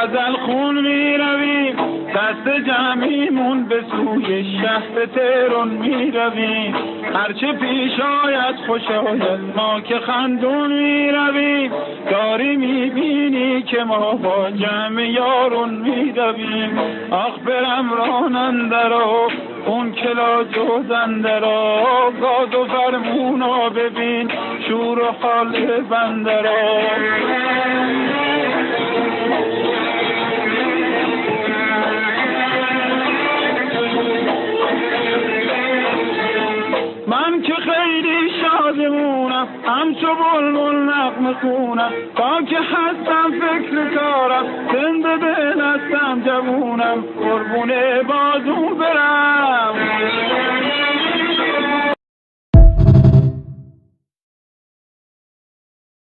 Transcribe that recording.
غزل خون می رویم، دست جمعیمون به سوی شهر تهران می رویم. هرچه پیش آید خوش آید ما که خندون می رویم. داری می بینی که ما با جمع یارون می رویم. آخ برم رانندرا اون کلا جوزندرا، گاد و فرمونا ببین شور و حال بندرا. من که خیلی شادمونم همچو بلبل نغمه خونم، تا که هستم فکر کارم زنده دل هستم جوونم. قربون بازون برم